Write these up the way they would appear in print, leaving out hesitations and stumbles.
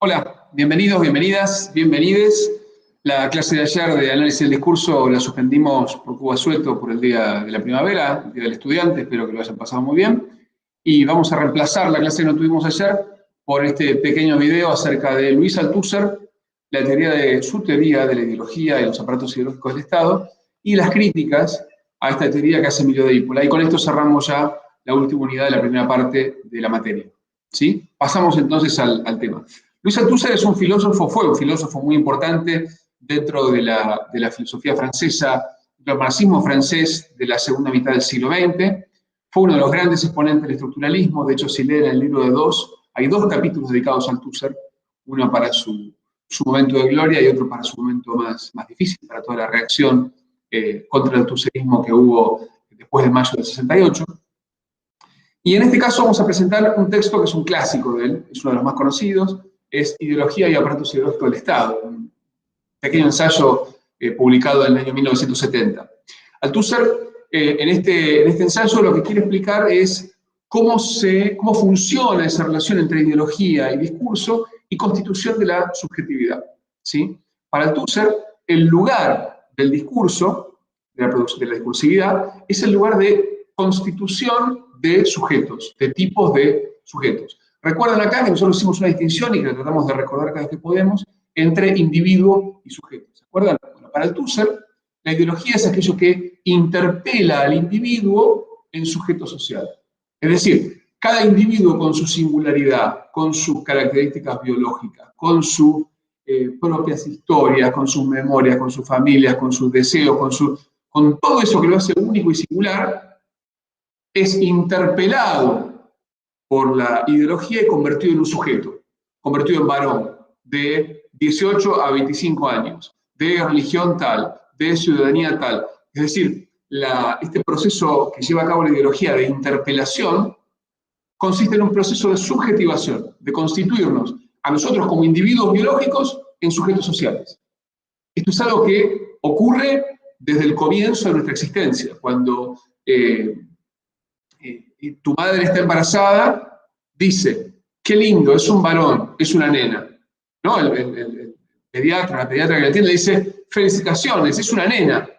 Hola, bienvenidos, bienvenidas, bienvenides. La clase de ayer de análisis del discurso la suspendimos por Cuba Suelto por el día de la primavera, el día del estudiante, espero que lo hayan pasado muy bien. Y vamos a reemplazar la clase que no tuvimos ayer por este pequeño video acerca de Luis Althusser, su teoría de la ideología y los aparatos ideológicos del Estado, y las críticas a esta teoría que hace Emilio de Ippola. Y con esto cerramos ya la última unidad de la primera parte de la materia. ¿Sí? Pasamos entonces al tema. Luis Althusser fue un filósofo muy importante dentro de la filosofía francesa, del marxismo francés de la segunda mitad del siglo XX. Fue uno de los grandes exponentes del estructuralismo. De hecho, si leen el libro de hay dos capítulos dedicados a Althusser, uno para su momento de gloria y otro para su momento más difícil, para toda la reacción contra el althusserismo que hubo después de mayo del 68. Y en este caso vamos a presentar un texto que es un clásico de él, es uno de los más conocidos, es Ideología y aparatos ideológicos del Estado, un pequeño ensayo publicado en el año 1970. Althusser, en este ensayo, lo que quiere explicar es cómo funciona esa relación entre ideología y discurso y constitución de la subjetividad. ¿Sí? Para Althusser, el lugar del discurso, de la discursividad, es el lugar de constitución de sujetos, de tipos de sujetos. Recuerden acá que nosotros hicimos una distinción y que la tratamos de recordar cada vez que podemos, entre individuo y sujeto. ¿Se acuerdan? Bueno, para Althusser, la ideología es aquello que interpela al individuo en sujeto social. Es decir, cada individuo con su singularidad, con sus características biológicas, con sus propias historias, con sus memorias, con sus familias, con sus deseos, con todo eso que lo hace único y singular, es interpelado por la ideología y convertido en un sujeto, convertido en varón, de 18 a 25 años, de religión tal, de ciudadanía tal. Es decir, este proceso que lleva a cabo la ideología de interpelación consiste en un proceso de subjetivación, de constituirnos a nosotros como individuos biológicos en sujetos sociales. Esto es algo que ocurre desde el comienzo de nuestra existencia, cuando tu madre está embarazada, dice, qué lindo, es un varón, es una nena. ¿No? El pediatra, la pediatra que la atiende, le dice, felicitaciones, es una nena.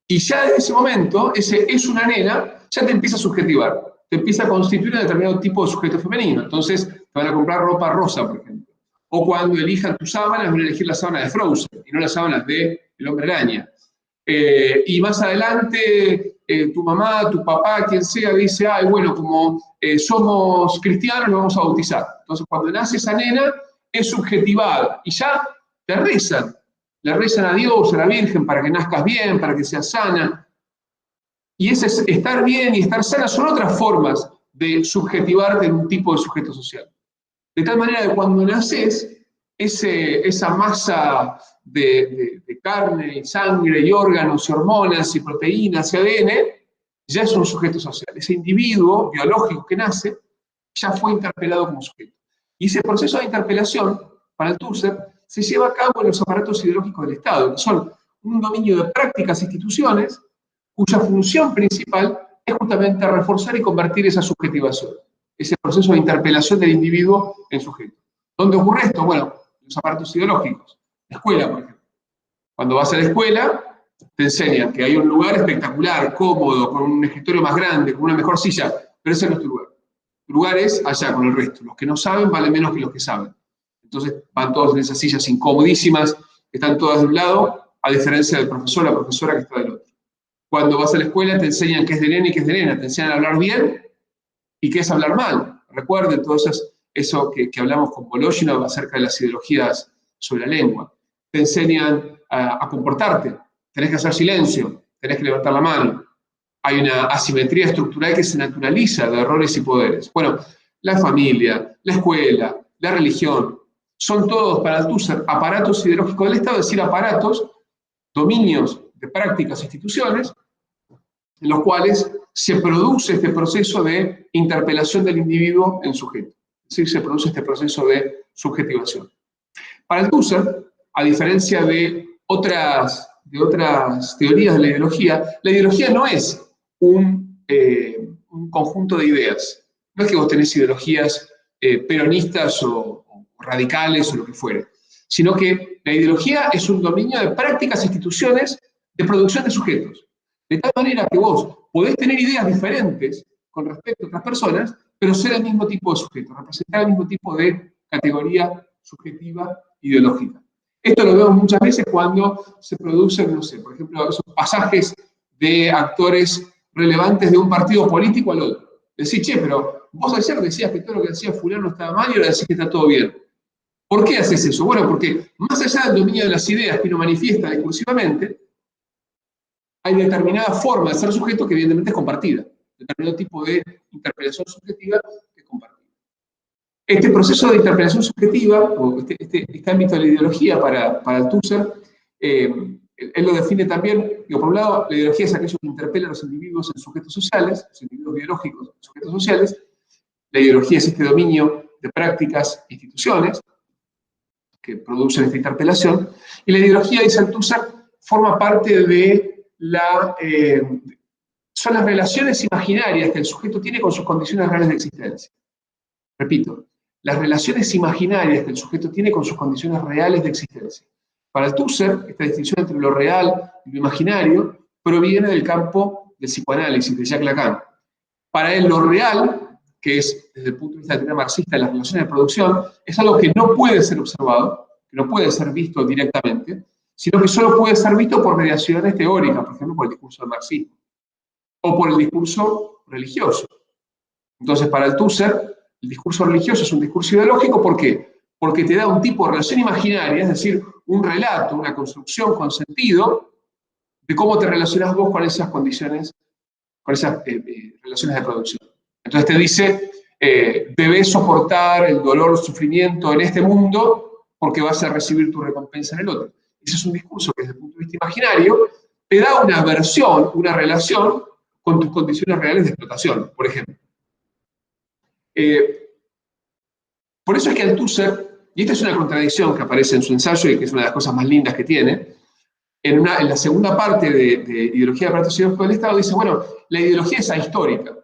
Y ya desde ese momento, ese es una nena, ya te empieza a subjetivar, te empieza a constituir un determinado tipo de sujeto femenino. Entonces, te van a comprar ropa rosa, por ejemplo. O cuando elijan tus sábanas, van a elegir la sábana de Frozen, y no las sábanas de El Hombre Araña. Y más adelante, tu mamá, tu papá, quien sea, dice, ay, bueno, como somos cristianos, nos vamos a bautizar. Entonces, cuando nace esa nena, es subjetivada. Y ya te rezan. Le rezan a Dios, a la Virgen, para que nazcas bien, para que seas sana. Y ese estar bien y estar sana son otras formas de subjetivarte en un tipo de sujeto social. De tal manera que cuando naces, esa masa de carne y sangre y órganos y hormonas y proteínas y ADN ya es un sujeto social. Ese individuo biológico que nace ya fue interpelado como sujeto. Y ese proceso de interpelación, para Althusser, se lleva a cabo en los aparatos ideológicos del Estado, que son un dominio de prácticas e instituciones cuya función principal es justamente reforzar y convertir esa subjetivación, ese proceso de interpelación del individuo en sujeto. ¿Dónde ocurre esto? Bueno, en los aparatos ideológicos. La escuela, por ejemplo. Cuando vas a la escuela, te enseñan que hay un lugar espectacular, cómodo, con un escritorio más grande, con una mejor silla, pero ese no es tu lugar. Tu lugar es allá con el resto. Los que no saben valen menos que los que saben. Entonces van todos en esas sillas incomodísimas, están todas de un lado, a diferencia del profesor o la profesora que está del otro. Cuando vas a la escuela te enseñan qué es de nena y qué es de nena, te enseñan a hablar bien y qué es hablar mal. Recuerden todo eso que hablamos con Volozhinov acerca de las ideologías sobre la lengua. Te enseñan a comportarte, tenés que hacer silencio, tenés que levantar la mano. Hay una asimetría estructural que se naturaliza de roles y poderes. Bueno, la familia, la escuela, la religión, son todos para Althusser aparatos ideológicos del Estado, es decir, aparatos, dominios de prácticas e instituciones, en los cuales se produce este proceso de interpelación del individuo en sujeto. Es decir, se produce este proceso de subjetivación. Para Althusser, a diferencia de otras teorías de la ideología no es un conjunto de ideas. No es que vos tenés ideologías peronistas o radicales o lo que fuere, sino que la ideología es un dominio de prácticas e instituciones de producción de sujetos. De tal manera que vos podés tener ideas diferentes con respecto a otras personas, pero ser el mismo tipo de sujeto, representar el mismo tipo de categoría subjetiva ideológica. Esto lo vemos muchas veces cuando se producen, no sé, por ejemplo, esos pasajes de actores relevantes de un partido político al otro. Decís, che, pero vos ayer decías que todo lo que decía fulano estaba mal y ahora decís que está todo bien. ¿Por qué haces eso? Bueno, porque más allá del dominio de las ideas que uno manifiesta discursivamente, hay determinada forma de ser sujeto que evidentemente es compartida. Determinado tipo de interpretación subjetiva que es compartida. Este proceso de interpretación subjetiva, o este ámbito de la ideología para Althusser, él lo define también, digo, por un lado, la ideología es aquello que interpela a los individuos en sujetos sociales, los individuos biológicos en sujetos sociales. La ideología es este dominio de prácticas e instituciones que producen esta interpelación. Y la ideología, dice Althusser, forma parte de son las relaciones imaginarias que el sujeto tiene con sus condiciones reales de existencia. Repito, las relaciones imaginarias que el sujeto tiene con sus condiciones reales de existencia. Para Althusser, esta distinción entre lo real y lo imaginario proviene del campo del psicoanálisis, de Jacques Lacan. Para él, lo real, que es desde el punto de vista de la teoría marxista, las relaciones de producción, es algo que no puede ser observado, que no puede ser visto directamente, sino que solo puede ser visto por mediaciones teóricas, por ejemplo, por el discurso del marxismo, o por el discurso religioso. Entonces, para Althusser, el discurso religioso es un discurso ideológico, ¿por qué? Porque te da un tipo de relación imaginaria, es decir, un relato, una construcción con sentido de cómo te relacionás vos con esas condiciones, con esas relaciones de producción. Entonces te dice, debes soportar el dolor, el sufrimiento en este mundo porque vas a recibir tu recompensa en el otro. Ese es un discurso que desde el punto de vista imaginario te da una versión, una relación con tus condiciones reales de explotación, por ejemplo. Por eso es que Althusser, y esta es una contradicción que aparece en su ensayo y que es una de las cosas más lindas que tiene, en la segunda parte de Ideología de aparatos ideológicos del Estado, dice, bueno, la ideología es ahistórica,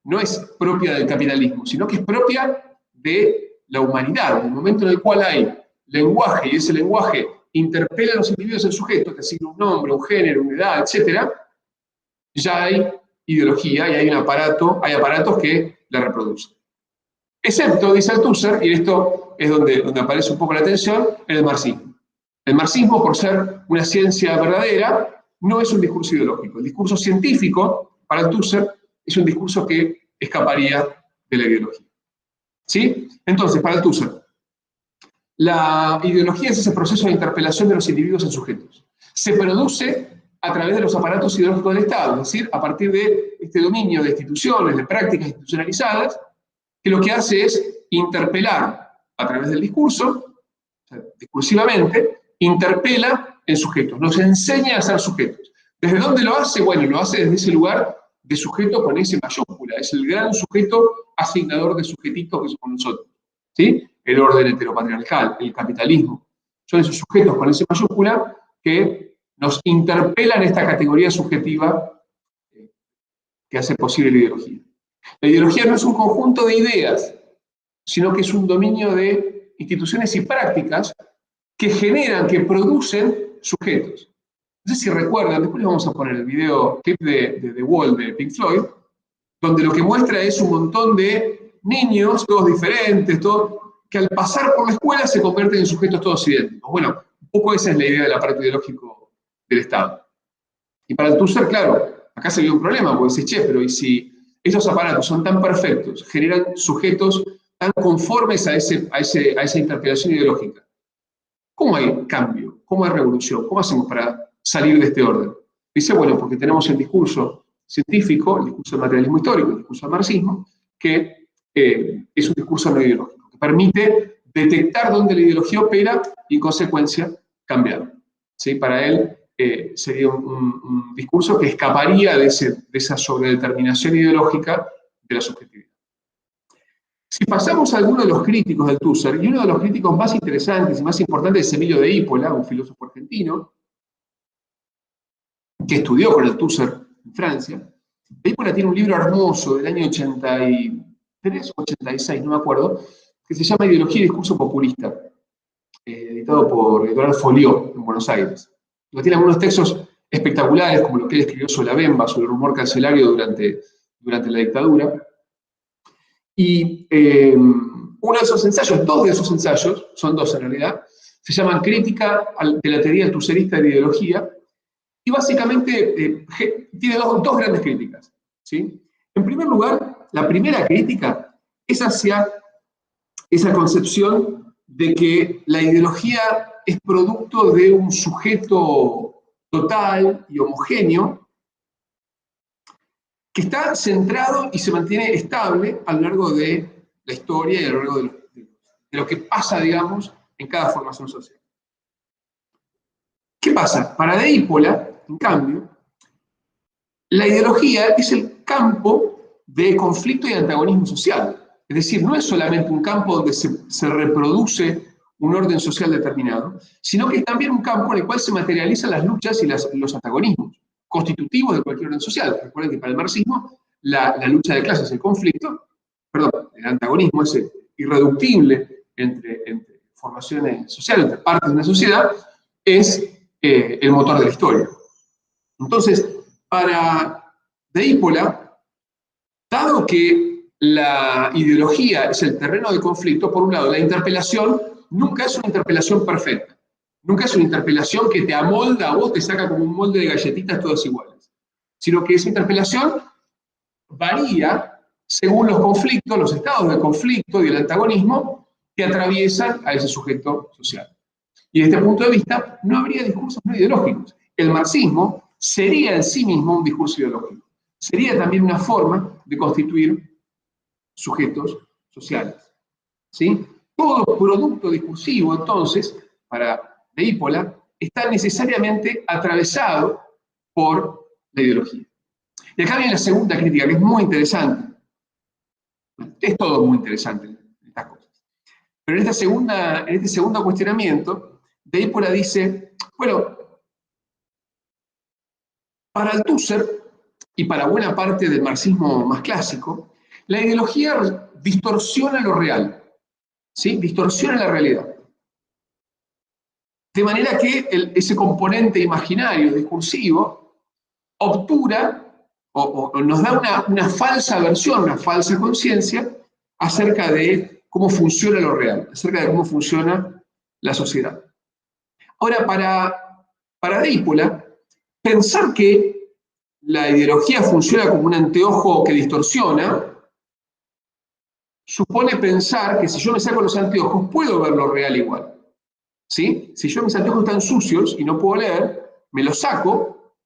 no es propia del capitalismo, sino que es propia de la humanidad, en el momento en el cual hay lenguaje, y ese lenguaje interpela a los individuos en sujetos, que asigna un nombre, un género, una edad, etc., ya hay ideología y hay hay aparatos que la reproducen. Excepto, dice Althusser, y esto es donde aparece un poco la tensión, en el marxismo. El marxismo, por ser una ciencia verdadera, no es un discurso ideológico. El discurso científico, para Althusser, es un discurso que escaparía de la ideología. ¿Sí? Entonces, para Althusser, la ideología es ese proceso de interpelación de los individuos en sujetos. Se produce a través de los aparatos ideológicos del Estado, es decir, a partir de este dominio de instituciones, de prácticas institucionalizadas, que lo que hace es interpelar a través del discurso, o sea, discursivamente, interpela en sujetos, nos enseña a ser sujetos. ¿Desde dónde lo hace? Bueno, lo hace desde ese lugar de sujeto con S mayúscula, es el gran sujeto asignador de sujetitos que somos nosotros, ¿sí? El orden heteropatriarcal, el capitalismo, son esos sujetos con S mayúscula que nos interpelan esta categoría subjetiva que hace posible la ideología. La ideología no es un conjunto de ideas, sino que es un dominio de instituciones y prácticas que generan, que producen sujetos. No sé si recuerdan, después les vamos a poner el video clip de The Wall de Pink Floyd, donde lo que muestra es un montón de niños, todos diferentes, que al pasar por la escuela se convierten en sujetos todos idénticos. Bueno, un poco esa es la idea del aparato ideológico del Estado. Y para Althusser, claro, acá se vio un problema, porque dice, che, pero ¿y si esos aparatos son tan perfectos, generan sujetos tan conformes a esa interpelación ideológica? ¿Cómo hay cambio? ¿Cómo hay revolución? ¿Cómo hacemos para salir de este orden? Dice, bueno, porque tenemos el discurso científico, el discurso del materialismo histórico, el discurso del marxismo, que es un discurso no ideológico, que permite detectar dónde la ideología opera y, en consecuencia, cambiar. ¿Sí? Para él sería un discurso que escaparía de esa sobredeterminación ideológica de la subjetividad. Si pasamos a alguno de los críticos de Althusser, y uno de los críticos más interesantes y más importantes es Emilio de Ippola, un filósofo argentino, que estudió con Althusser en Francia. De Ippola tiene un libro hermoso del año 83 o 86, no me acuerdo, que se llama Ideología y Discurso Populista, editado por Editorial Folio en Buenos Aires. Tiene algunos textos espectaculares, como lo que él escribió sobre la Bemba, sobre el rumor cancelario durante la dictadura. Y uno de esos ensayos, dos de esos ensayos, son dos en realidad, se llaman Crítica de la teoría althusserista de la ideología, y básicamente tiene dos grandes críticas, ¿sí? En primer lugar, la primera crítica es hacia esa concepción de que la ideología es producto de un sujeto total y homogéneo que está centrado y se mantiene estable a lo largo de la historia y a lo largo de lo que pasa, digamos, en cada formación social. ¿Qué pasa? Para Deípola, en cambio, la ideología es el campo de conflicto y antagonismo social. Es decir, no es solamente un campo donde se reproduce un orden social determinado, sino que es también un campo en el cual se materializan las luchas y los antagonismos constitutivos de cualquier orden social. Recuerden que para el marxismo la lucha de clases, el antagonismo es irreductible entre formaciones sociales, entre partes de una sociedad, es el motor de la historia. Entonces, para Deípola, dado que la ideología es el terreno de conflicto, por un lado, la interpelación nunca es una interpelación perfecta. Nunca es una interpelación que te amolda a vos, te saca como un molde de galletitas todas iguales. Sino que esa interpelación varía según los conflictos, los estados del conflicto y del antagonismo que atraviesan a ese sujeto social. Y desde este punto de vista, no habría discursos no ideológicos. El marxismo sería en sí mismo un discurso ideológico. Sería también una forma de constituir sujetos sociales. ¿Sí? Todo producto discursivo, entonces, para Deípola, está necesariamente atravesado por la ideología. Y acá viene la segunda crítica, que es muy interesante. Es todo muy interesante, estas cosas. Pero en este segundo cuestionamiento, Deípola dice, bueno, para Althusser y para buena parte del marxismo más clásico, la ideología distorsiona lo real, ¿sí? Distorsiona la realidad. De manera que ese componente imaginario, discursivo, obtura o nos da una falsa versión, una falsa conciencia acerca de cómo funciona lo real, acerca de cómo funciona la sociedad. Ahora, para Deípola, pensar que la ideología funciona como un anteojo que distorsiona, supone pensar que si yo me saco los anteojos, puedo ver lo real igual. ¿Sí? Si yo mis anteojos están sucios y no puedo leer, me los saco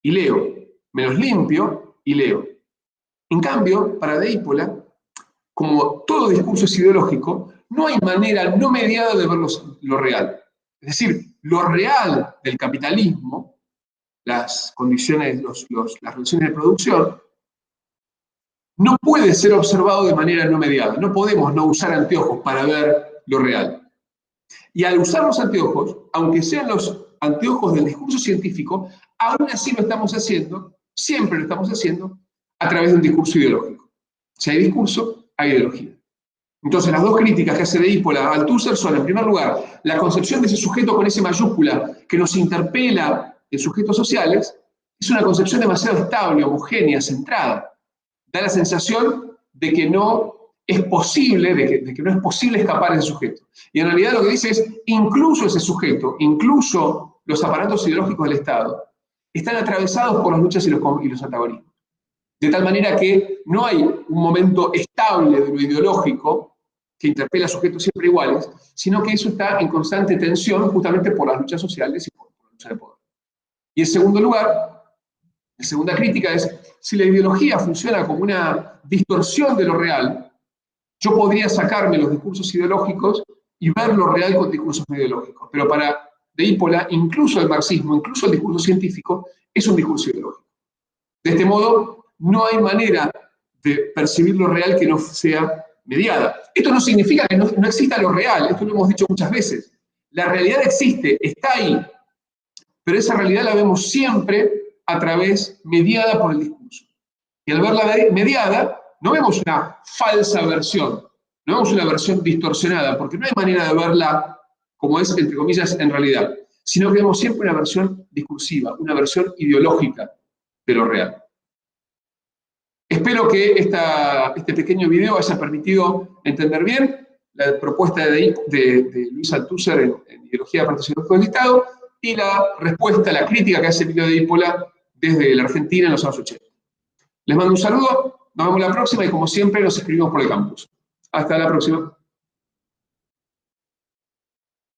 y leo. Me los limpio y leo. En cambio, para Deípola, como todo discurso es ideológico, no hay manera no mediada de ver lo real. Es decir, lo real del capitalismo, las condiciones, las relaciones de producción, no puede ser observado de manera no mediada. No podemos no usar anteojos para ver lo real. Y al usar los anteojos, aunque sean los anteojos del discurso científico, aún así lo estamos haciendo, siempre lo estamos haciendo, a través de un discurso ideológico. Si hay discurso, hay ideología. Entonces, las dos críticas que hace Deípola a Althusser son, en primer lugar, la concepción de ese sujeto con S mayúscula que nos interpela en sujetos sociales, es una concepción demasiado estable, homogénea, centrada. Da la sensación de que no es posible, de que no es posible escapar de ese sujeto. Y en realidad lo que dice es, incluso ese sujeto, incluso los aparatos ideológicos del Estado, están atravesados por las luchas y los antagonismos. De tal manera que no hay un momento estable de lo ideológico que interpela a sujetos siempre iguales, sino que eso está en constante tensión justamente por las luchas sociales y por la lucha de poder. Y en segundo lugar, la segunda crítica es, si la ideología funciona como una distorsión de lo real, yo podría sacarme los discursos ideológicos y ver lo real con discursos no ideológicos. Pero para Deípola, incluso el marxismo, incluso el discurso científico, es un discurso ideológico. De este modo, no hay manera de percibir lo real que no sea mediada. Esto no significa que no exista lo real, esto lo hemos dicho muchas veces. La realidad existe, está ahí, pero esa realidad la vemos siempre a través, mediada por el discurso. Y al verla mediada, no vemos una falsa versión, no hagamos una versión distorsionada, porque no hay manera de verla como es, entre comillas, en realidad, sino que vemos siempre una versión discursiva, una versión ideológica de lo real. Espero que este pequeño video haya permitido entender bien la propuesta de Luis Althusser en Ideología de Partidos Ideológicos del Estado y la respuesta, la crítica que hace Emilio de Ippola desde la Argentina en los años 80. Les mando un saludo, nos vemos la próxima y como siempre nos escribimos por el campus. Hasta la próxima.